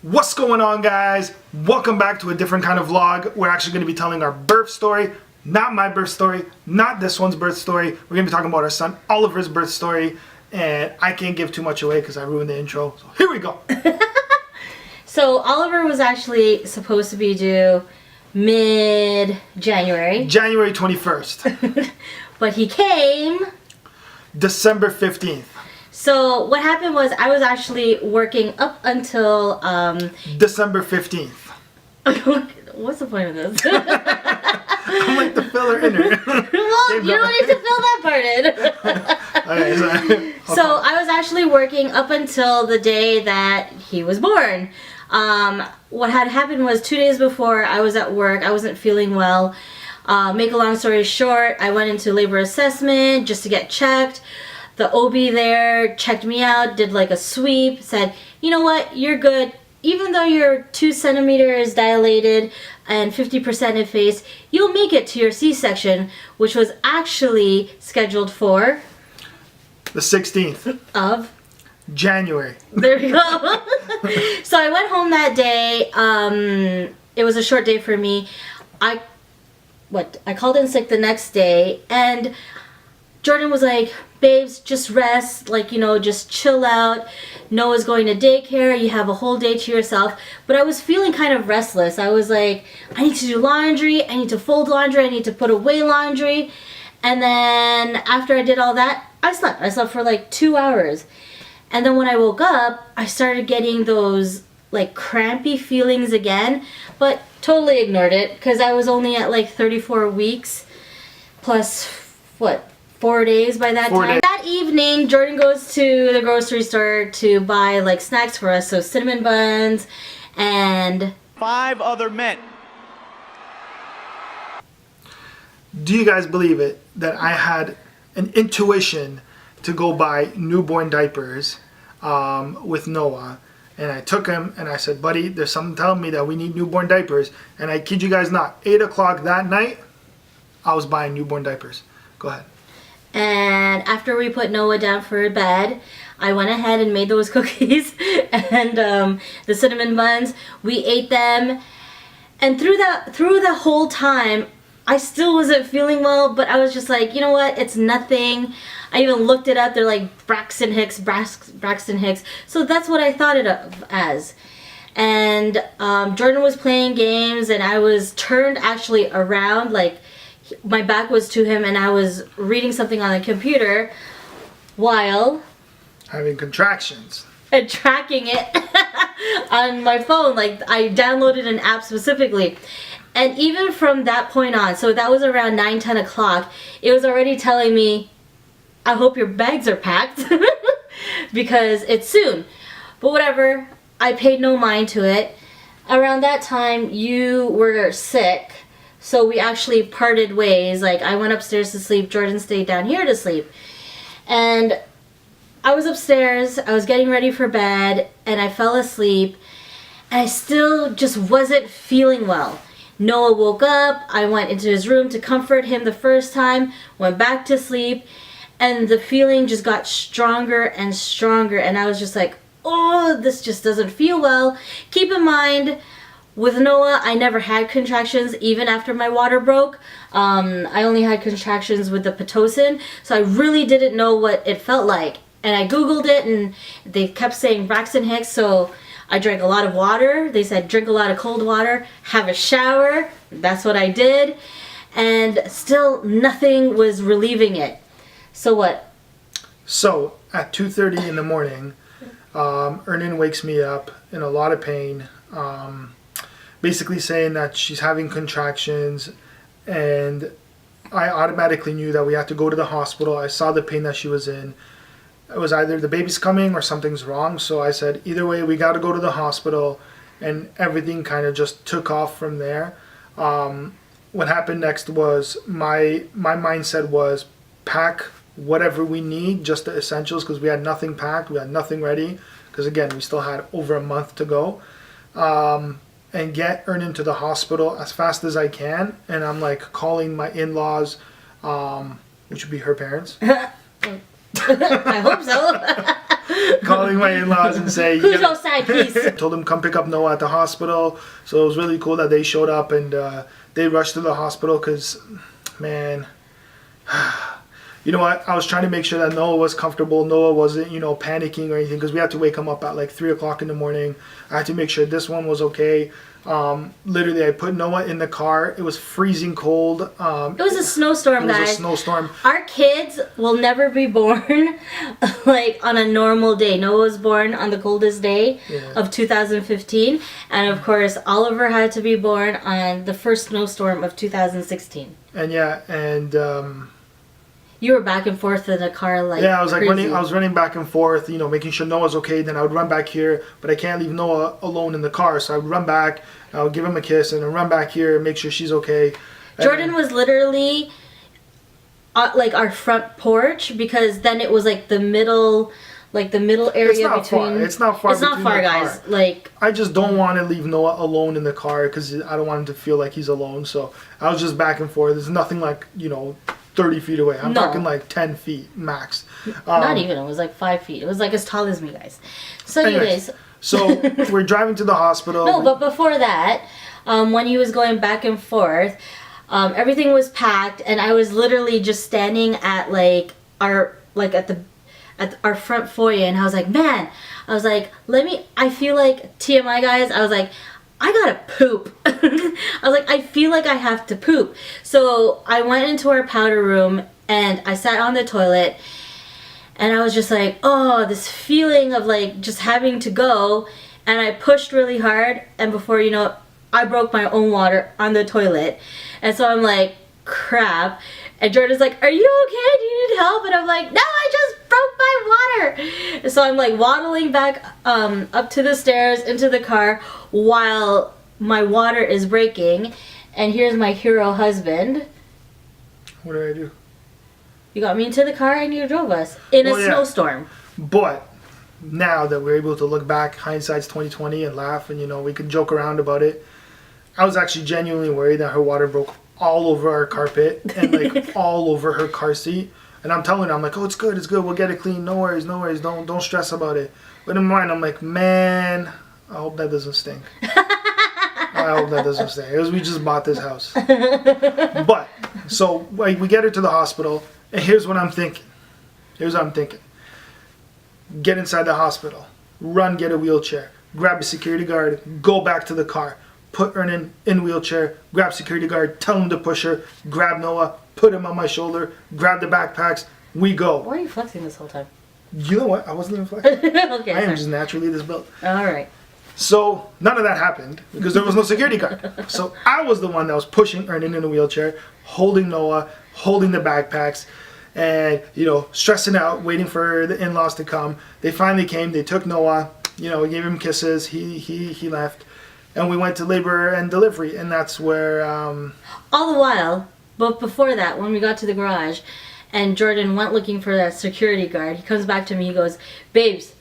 What's going on, guys? Welcome back to a different kind of vlog. We're actually going to be telling our birth story. Not my birth story, not this one's birth story. We're going to be talking about our son Oliver's birth story. And I can't give too much away because I ruined the intro. So here we go. So Oliver was actually supposed to be due mid-January. January 21st. But he came December 15th. So what happened was I was actually working up until December 15th. What's the point of this? I'm like the filler in it. Well, you don't need to fill that part in. Okay, so I was actually working up until the day that he was born. What had happened was 2 days before I was at work. I wasn't feeling well. Make a long story short, I went into labor assessment just to get checked. The OB there checked me out, did like a sweep, said, you know what, you're good. Even though you're 2 centimeters dilated and 50% effaced, you'll make it to your C-section, which was actually scheduled for the 16th of January. There we go. So I went home that day. It was a short day for me. I called in sick the next day, and Jordan was like, babes, just rest, like, you know, just chill out. Noah's going to daycare, you have a whole day to yourself. But I was feeling kind of restless. I was like, I need to do laundry, I need to fold laundry, I need to put away laundry. And then after I did all that, I slept. I slept for like 2 hours. And then when I woke up, I started getting those like crampy feelings again, but totally ignored it because I was only at like 34 weeks plus, what, 4 days by that time. That evening, Jordan goes to the grocery store to buy like snacks for us, so cinnamon buns and 5 other men. Do you guys believe it that I had an intuition to go buy newborn diapers with Noah? And I took him and I said, buddy, there's something telling me that we need newborn diapers. And I kid you guys not, 8 o'clock that night, I was buying newborn diapers. Go ahead. And after we put Noah down for bed, I went ahead and made those cookies and the cinnamon buns. We ate them, and through the whole time, I still wasn't feeling well. But I was just like, you know what? It's nothing. I even looked it up. They're like Braxton Hicks. So that's what I thought it of as. And Jordan was playing games, and I was turned actually around, like my back was to him, and I was reading something on the computer while having contractions and tracking it on my phone. Like, I downloaded an app specifically. And even from that point on, so that was around 9-10 o'clock, it was already telling me, I hope your bags are packed because it's soon. But whatever, I paid no mind to it. Around that time, you were sick. So we actually parted ways. Like, I went upstairs to sleep, Jordan stayed down here to sleep. And I was upstairs, I was getting ready for bed, and I fell asleep. And I still just wasn't feeling well. Noah woke up, I went into his room to comfort him the first time, went back to sleep, and the feeling just got stronger and stronger. And I was just like, oh, this just doesn't feel well. Keep in mind, with Noah, I never had contractions even after my water broke. I only had contractions with the Pitocin, so I really didn't know what it felt like. And I Googled it, and they kept saying Braxton Hicks, so I drank a lot of water. They said drink a lot of cold water, have a shower. That's what I did. And still nothing was relieving it. So what? So at 2:30 in the morning, Ernan wakes me up in a lot of pain. Basically saying that she's having contractions, and I automatically knew that we had to go to the hospital. I saw the pain that she was in. It was either the baby's coming or something's wrong, so I said, either way, we got to go to the hospital, and everything kind of just took off from there. What happened next was my mindset was pack whatever we need, just the essentials, because we had nothing packed, we had nothing ready, because again, we still had over a month to go. And get Ernan to the hospital as fast as I can. And I'm like calling my in-laws, which would be her parents. I hope so. calling my in-laws and say, Who's your side piece? told them come pick up Noah at the hospital. So it was really cool that they showed up and they rushed to the hospital because, man, you know what? I was trying to make sure that Noah was comfortable. Noah wasn't, panicking or anything because we had to wake him up at like 3 o'clock in the morning. I had to make sure this one was okay. Literally, I put Noah in the car. It was freezing cold. It was a snowstorm, guys. It was a snowstorm. Our kids will never be born like on a normal day. Noah was born on the coldest day of 2015, and of course, Oliver had to be born on the first snowstorm of 2016. And you were back and forth in the car like I was like crazy. I was running back and forth, making sure Noah's okay. Then I would run back here, but I can't leave Noah alone in the car, so I would run back. I would give him a kiss and then run back here and make sure she's okay. Jordan was literally like our front porch because then it was like the middle area between. It's not far. It's not far, guys. Car. Like I just don't want to leave Noah alone in the car because I don't want him to feel like he's alone. So I was just back and forth. There's nothing like 30 feet away. I'm talking like 10 feet max. Not even. It was like 5 feet. It was like as tall as me, guys. So anyways. So we're driving to the hospital. No, but before that, when he was going back and forth, everything was packed, and I was literally just standing at at our front foyer, and I was like, man, I feel like TMI, guys. I was like, I gotta poop. I was like, I feel like I have to poop. So I went into our powder room and I sat on the toilet and I was just like, oh, this feeling of like just having to go. And I pushed really hard, and before you know it, I broke my own water on the toilet. And so I'm like, crap. And Jordan's like, are you okay? Do you need help? And I'm like, no, I just broke my water. So I'm like waddling back up to the stairs into the car while my water is breaking. And here's my hero husband. What did I do? You got me into the car and you drove us in a snowstorm. But now that we're able to look back, hindsight's 2020, and laugh, and we can joke around about it. I was actually genuinely worried that her water broke all over our carpet and like all over her car seat. And I'm telling her, I'm like, oh, it's good, we'll get it clean, no worries, don't stress about it. But in my mind, I'm like, man, I hope that doesn't stink. I hope that doesn't stink. Because we just bought this house. But so we get her to the hospital, and here's what I'm thinking. Get inside the hospital, run, get a wheelchair, grab a security guard, go back to the car, put her in wheelchair, grab security guard, tell him to push her, grab Noah, put him on my shoulder, grab the backpacks, we go. Why are you flexing this whole time? You know what? I wasn't even flexing. Okay, I am just naturally this built. Alright. So none of that happened because there was no security guard. So I was the one that was pushing Ernan in a wheelchair, holding Noah, holding the backpacks, and stressing out, waiting for the in-laws to come. They finally came. They took Noah. We gave him kisses. He left, and we went to labor and delivery, and that's where. All the while, but before that, when we got to the garage, and Jordan went looking for that security guard, he comes back to me. He goes, "Babes,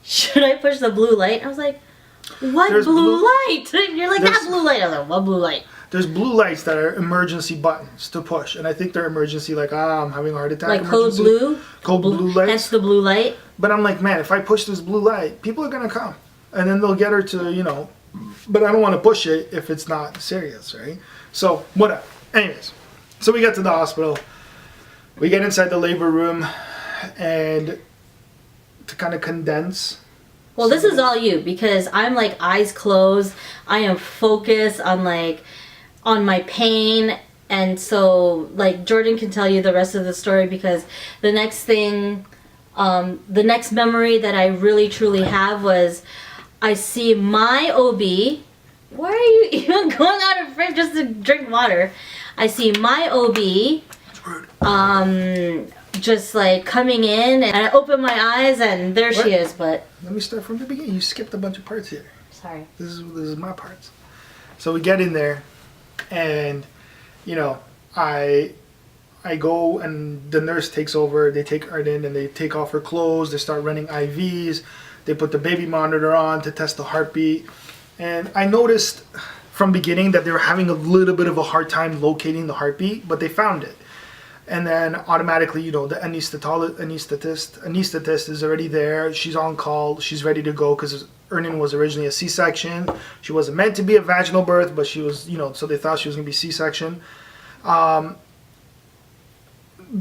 should I push the blue light?" I was like, "What blue light?" You're like, "That blue light." I was like, "What blue light?" There's blue lights that are emergency buttons to push, and I think they're emergency, like, I'm having a heart attack. Like code blue? Code blue lights. Hence the blue light. But I'm like, man, if I push this blue light, people are going to come. And then they'll get her to, but I don't want to push it if it's not serious, right? So, whatever. Anyways, so we get to the hospital. We get inside the labor room, and to kind of condense. Well, this is all you, because I'm like eyes closed. I am focused on my pain, and so like Jordan can tell you the rest of the story, because the next memory that I really truly have was I see my OB. Why are you even going out of frame just to drink water? I see my OB just like coming in, and I open my eyes and there she is. But let me start from the beginning. You skipped a bunch of parts here. Sorry. This is my parts. So we get in there, and I go, and the nurse takes over. They take her in and they take off her clothes. They start running IVs. They put the baby monitor on to test the heartbeat. And I noticed from beginning that they were having a little bit of a hard time locating the heartbeat, but they found it. And then automatically, you know, the anesthetist is already there. She's on call. She's ready to go because Ernin was originally a C-section. She wasn't meant to be a vaginal birth, but she was, you know, so they thought she was going to be C-section.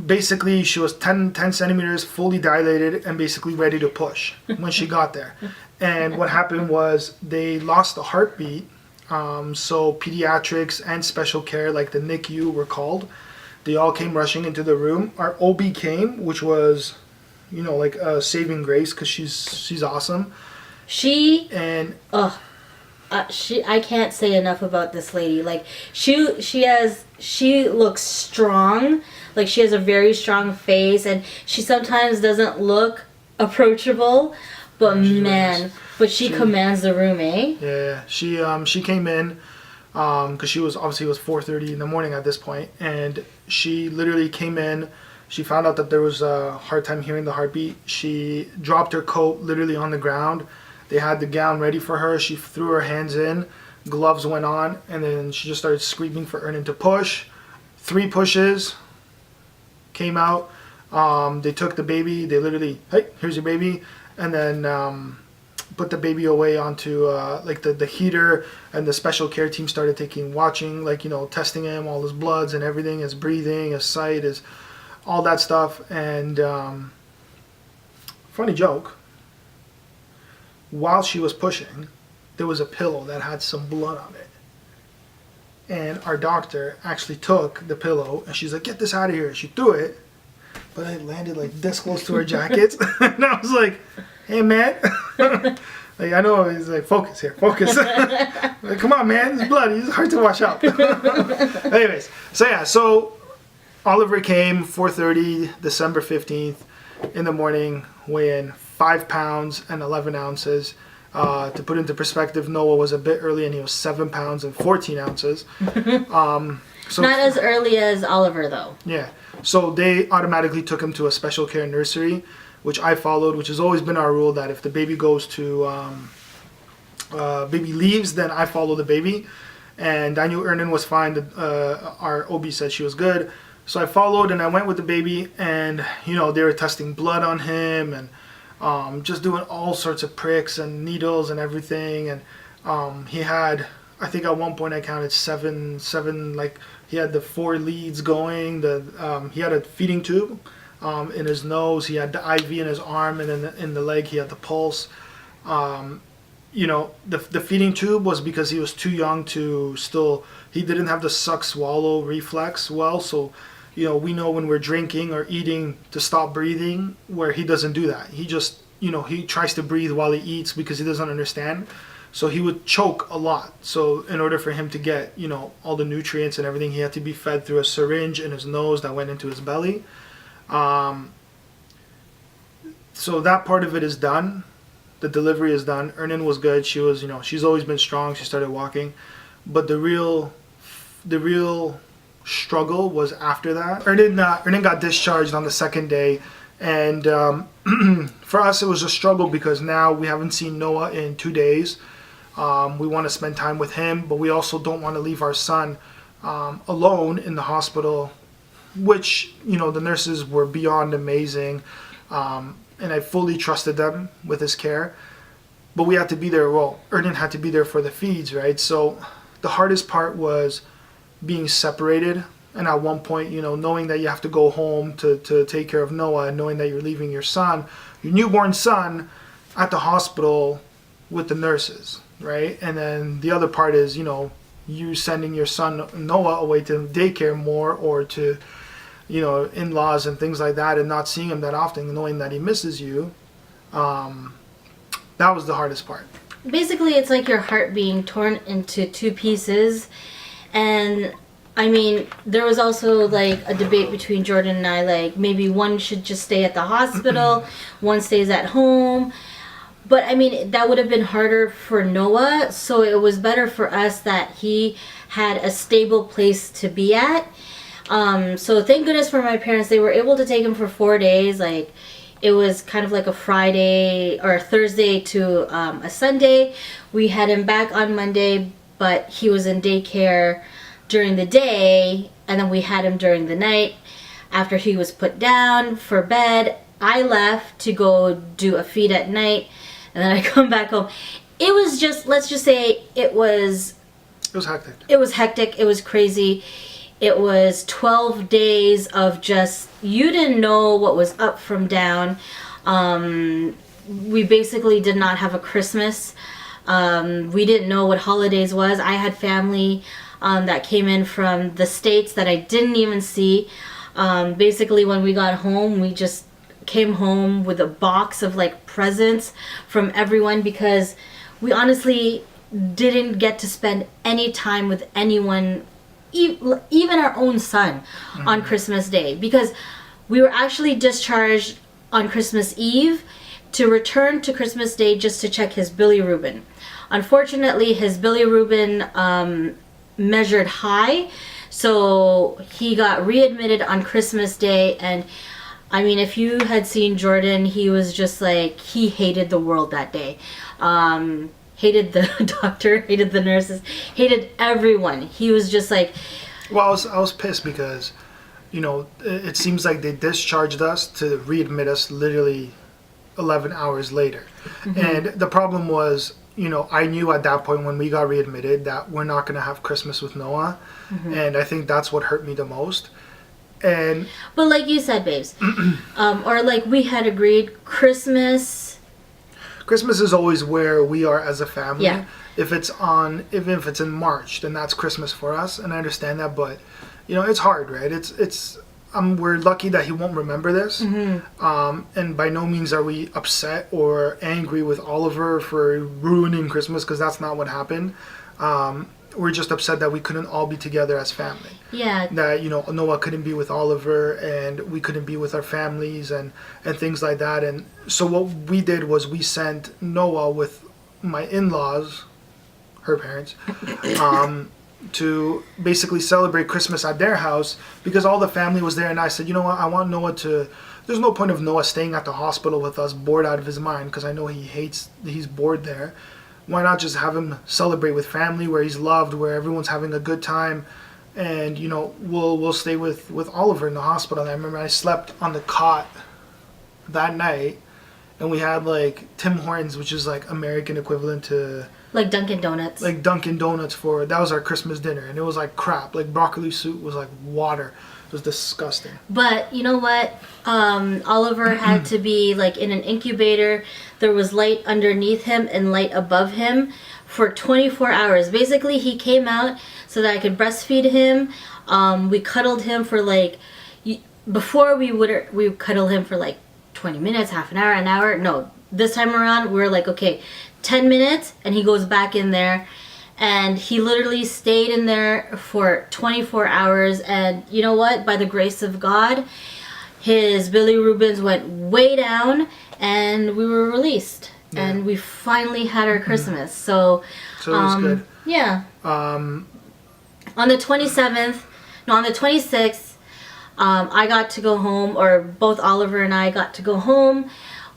Basically, she was 10 centimeters, fully dilated, and basically ready to push when she got there. And what happened was they lost the heartbeat. So pediatrics and special care, like the NICU were called. They all came rushing into the room. Our OB came, which was, you know, like a saving grace because she's awesome. She and I can't say enough about this lady. Like she looks strong. Like she has a very strong face, and she sometimes doesn't look approachable, but man, but she commands the room, eh? Yeah, she came in because she was obviously, it was 4:30 in the morning at this point, and she literally came in. She found out that there was a hard time hearing the heartbeat. She dropped her coat literally on the ground. They had the gown ready for her. She threw her hands in, gloves went on, and then she just started screaming for Ernin to push. 3 pushes, came out. They took the baby. They literally, hey, here's your baby, and then put the baby away onto like the heater, and the special care team started watching, like, you know, testing him, all his bloods and everything, his breathing, his sight, his all that stuff. And funny joke, while she was pushing, there was a pillow that had some blood on it. And our doctor actually took the pillow, and she's like, get this out of here. She threw it, but it landed like this close to her jacket. And I was like, hey, man. Like, I know he's like, focus here, focus. Like, come on, man, it's blood. It's hard to wash out. Anyways, so yeah, so Oliver came 4:30, December 15th in the morning, weighing 5 pounds and 11 ounces. To put into perspective, Noah was a bit early, and he was 7 pounds and 14 ounces. So not as early as Oliver, though. Yeah. So they automatically took him to a special care nursery, which I followed, which has always been our rule, that if the baby goes to, baby leaves, then I follow the baby. And I knew Ernin was fine. Our OB said she was good. So I followed, and I went with the baby, and, you know, they were testing blood on him, and just doing all sorts of pricks and needles and everything. And he had, I think at one point I counted seven, like, he had the 4 leads going. He had a feeding tube in his nose. He had the IV in his arm, and then in the leg he had the pulse. You know, the feeding tube was because he was too young to still, he didn't have the suck swallow reflex well. So, you know, we know when we're drinking or eating to stop breathing, where he doesn't do that. He just, you know, he tries to breathe while he eats because he doesn't understand. So he would choke a lot. So in order for him to get, you know, all the nutrients and everything, he had to be fed through a syringe in his nose that went into his belly. So that part of it is done. The delivery is done. Ernin was good. She was, you know, she's always been strong. She started walking. But the real struggle was after that. Ernin got discharged on the 2nd day. And for us, it was a struggle because now we haven't seen Noah in 2 days. We want to spend time with him, but we also don't want to leave our son alone in the hospital, which, you know, the nurses were beyond amazing. And I fully trusted them with his care. But we had to be there. Well, Ernin had to be there for the feeds, right? So the hardest part was being separated. And at one point, you know, knowing that you have to go home to take care of Noah, and knowing that you're leaving your son, your newborn son, at the hospital with the nurses, right? And then the other part is, you know, you sending your son Noah away to daycare more, or to, you know, in-laws and things like that, and not seeing him that often, knowing that he misses you. That was the hardest part. Basically, it's like your heart being torn into 2 pieces. And I mean, there was also like a debate between Jordan and I, like maybe one should just stay at the hospital, one stays at home. But I mean, that would have been harder for Noah, so it was better for us that he had a stable place to be at. So thank goodness for my parents. They were able to take him for 4 days. Like, it was kind of like a Friday or a Thursday to a Sunday. We had him back on Monday, but he was in daycare during the day, and then we had him during the night. After he was put down for bed, I left to go do a feed at night, and then I come back home. It was just, let's just say, it was hectic. It was hectic. It was crazy. It was 12 days of just, you didn't know what was up from down. We basically did not have a Christmas. We didn't know what holidays was. I had family that came in from the States that I didn't even see. Basically, when we got home, we just came home with a box of like presents from everyone, because we honestly didn't get to spend any time with anyone, even our own son, on Christmas Day, because we were actually discharged on Christmas Eve to return to Christmas Day just to check his bilirubin. Unfortunately, his bilirubin measured high, so he got readmitted on Christmas Day. And I mean, if you had seen Jordan, he was just like, he hated the world that day. Hated the doctor, hated the nurses, hated everyone. He was just like... Well, I was pissed because, you know, it seems like they discharged us to readmit us literally 11 hours later. And the problem was, you know, I knew at that point when we got readmitted that we're not going to have Christmas with Noah. And I think that's what hurt me the most. And but like you said, babes, or like we had agreed, Christmas is always where we are as a family. Yeah. If it's in March, then that's Christmas for us, and I understand that. But you know, it's hard, right? We're lucky that he won't remember this. And by no means are we upset or angry with Oliver for ruining Christmas, because that's not what happened. We're just upset that we couldn't all be together as family. Yeah. That, you know, Noah couldn't be with Oliver, and we couldn't be with our families and things like that. And so what we did was we sent Noah with my in-laws, her parents, to basically celebrate Christmas at their house, because all the family was there. And I said, you know what, I want Noah to... There's no point of Noah staying at the hospital with us, bored out of his mind, because I know he's bored there. Why not just have him celebrate with family, where he's loved, where everyone's having a good time, and you know, we'll stay with Oliver in the hospital. And I remember I slept on the cot that night, and we had like Tim Hortons, which is like American equivalent to like Dunkin' Donuts. Like Dunkin' Donuts that was our Christmas dinner, and it was like crap. Like broccoli soup was like water. It was disgusting. But you know what? Oliver had to be like in an incubator. There was light underneath him and light above him for 24 hours. Basically, he came out so that I could breastfeed him. We cuddled him for like... Before we would cuddle him for like 20 minutes, half an hour. No, this time around, we were like, okay, 10 minutes, and he goes back in there. And he literally stayed in there for 24 hours. And you know what? By the grace of God, his bilirubins went way down, and we were released. Yeah. And we finally had our Christmas. So it was good. Yeah. On the 26th, I got to go home, or both Oliver and I got to go home.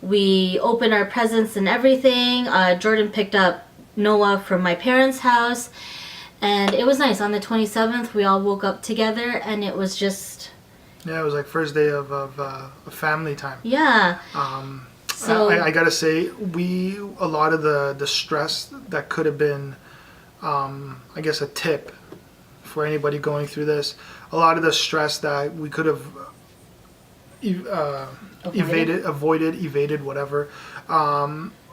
We opened our presents and everything. Jordan picked up Noah from my parents' house, and it was nice. On the 27th, we all woke up together, and it was just... Yeah, it was like first day of family time. Yeah. So I gotta say, a lot of the stress that could have been, I guess, a tip for anybody going through this. A lot of the stress that we could have evaded, whatever,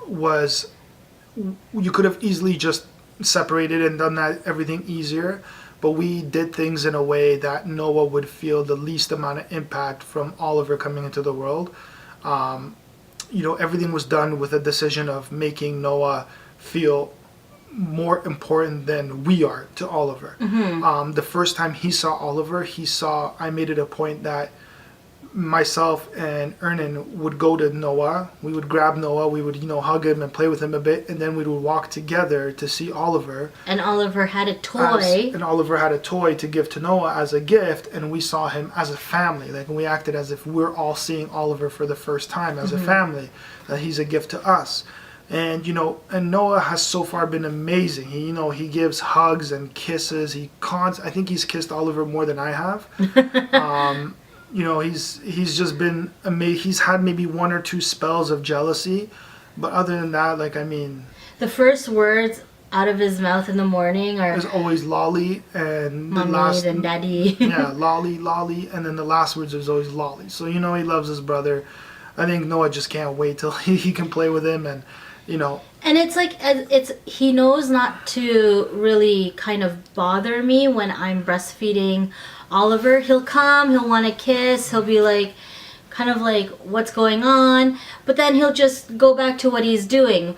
was... You could have easily just separated and done everything easier, but we did things in a way that Noah would feel the least amount of impact from Oliver coming into the world. You know, everything was done with a decision of making Noah feel more important than we are to Oliver. The first time he saw Oliver, I made it a point that myself and Ernan would go to Noah. We would grab Noah. We would, hug him and play with him a bit, and then we would walk together to see Oliver. And Oliver had a toy. To give to Noah as a gift, and we saw him as a family. Like, we acted as if we're all seeing Oliver for the first time as a family. That he's a gift to us. And and Noah has so far been amazing. He gives hugs and kisses. I think he's kissed Oliver more than I have. you know, he's just been amazing. He's had maybe 1 or 2 spells of jealousy, but other than that, like, I mean, the first words out of his mouth in the morning are there's always lolly, and the mommy last, and daddy. yeah, lolly, lolly, and then the last words is always lolly. So you know he loves his brother. I think Noah just can't wait till he can play with him, and you know. And it's like, he knows not to really kind of bother me when I'm breastfeeding Oliver. He'll come, he'll want to kiss, he'll be like, kind of like, what's going on? But then he'll just go back to what he's doing.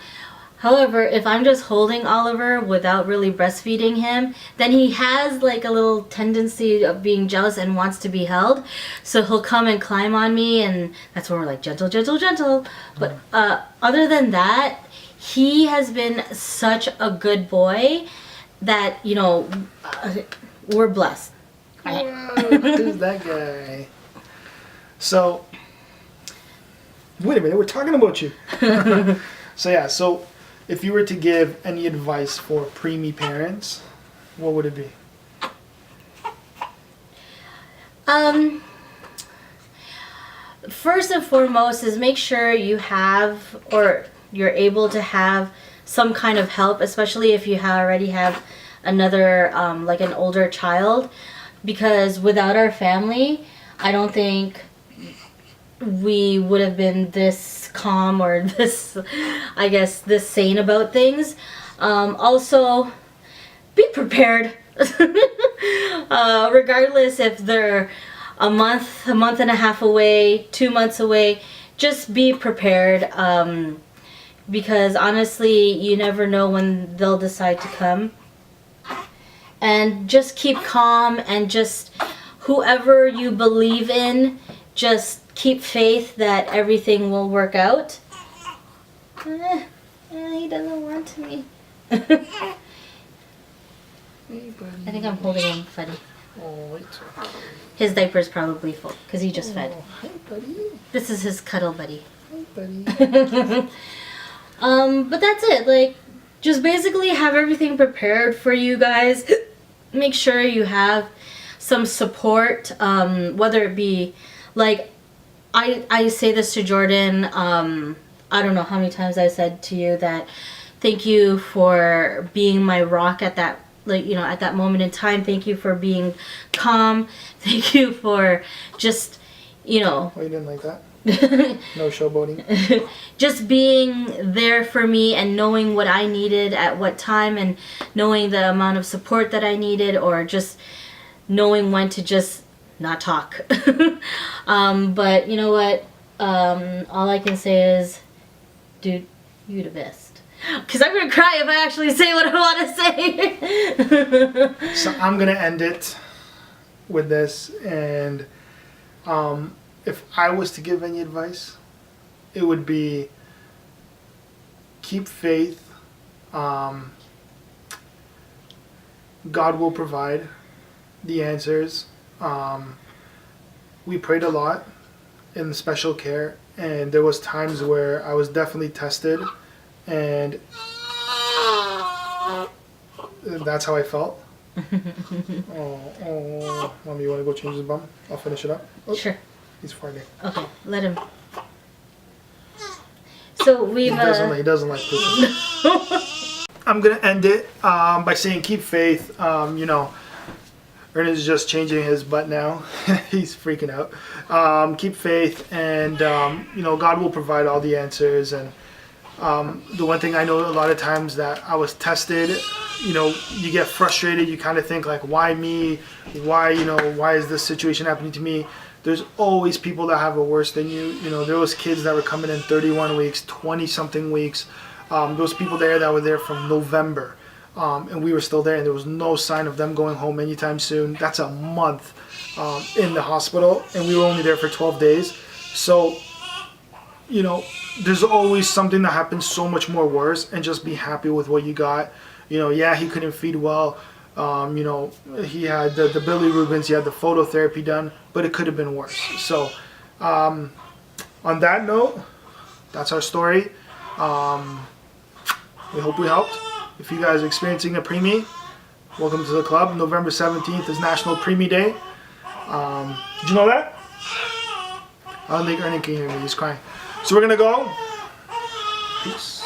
However, if I'm just holding Oliver without really breastfeeding him, then he has like a little tendency of being jealous and wants to be held. So he'll come and climb on me, and that's when we're like, gentle, gentle, gentle. But other than that, he has been such a good boy that, you know, we're blessed. Who's that guy? So, wait a minute, we're talking about you. So yeah, so if you were to give any advice for preemie parents, what would it be? First and foremost is make sure you have, or you're able to have, some kind of help, especially if you already have another, like an older child, because without our family, I don't think we would have been this calm or this, I guess, this sane about things. Also, be prepared. Regardless if they're a month and a half away, 2 months away, just be prepared. Because honestly, you never know when they'll decide to come. And just keep calm, and just whoever you believe in, just keep faith that everything will work out. He doesn't want me. I think I'm holding him funny. Oh, it's okay. His diaper's probably full because he just fed. Hi, buddy. This is his cuddle buddy. Hi, buddy. But that's it. Like, just basically have everything prepared for you guys. Make sure you have some support, whether it be, like, I say this to Jordan, I don't know how many times I said to you that thank you for being my rock at that, like, you know, at that moment in time. Thank you for being calm. Thank you for just, you know. Oh, you didn't like that? No showboating. Just being there for me and knowing what I needed at what time, and knowing the amount of support that I needed, or just knowing when to just not talk. But you know what? All I can say is, dude, you the best. Because I'm going to cry if I actually say what I want to say. So I'm going to end it with this. And if I was to give any advice, it would be keep faith. God will provide the answers. We prayed a lot in special care, and there was times where I was definitely tested, and that's how I felt. Oh, Mommy, you want to go change his bum? I'll finish it up. Oh, Sure. he's farting. Okay, let him. So we've... He doesn't like pooping. I'm going to end it by saying keep faith. You know, Ernest's just changing his butt now. He's freaking out. Keep faith, and you know, God will provide all the answers. And the one thing I know, a lot of times that I was tested, you know, you get frustrated. You kind of think like, why me? Why, you know, why is this situation happening to me? There's always people that have it worse than you. You know, there was kids that were coming in 31 weeks, 20 something weeks. Those people there that were there from November. And we were still there, and there was no sign of them going home anytime soon. That's a month in the hospital, and we were only there for 12 days. So, you know, there's always something that happens so much more worse, and just be happy with what you got. You know, yeah, he couldn't feed well. You know, he had the bilirubins, he had the phototherapy done, but it could have been worse. So, on that note, that's our story. We hope we helped. If you guys are experiencing a preemie, welcome to the club. November 17th is National Preemie Day. Did you know that? I don't think Ernie can hear me. He's crying. So we're gonna go. Peace.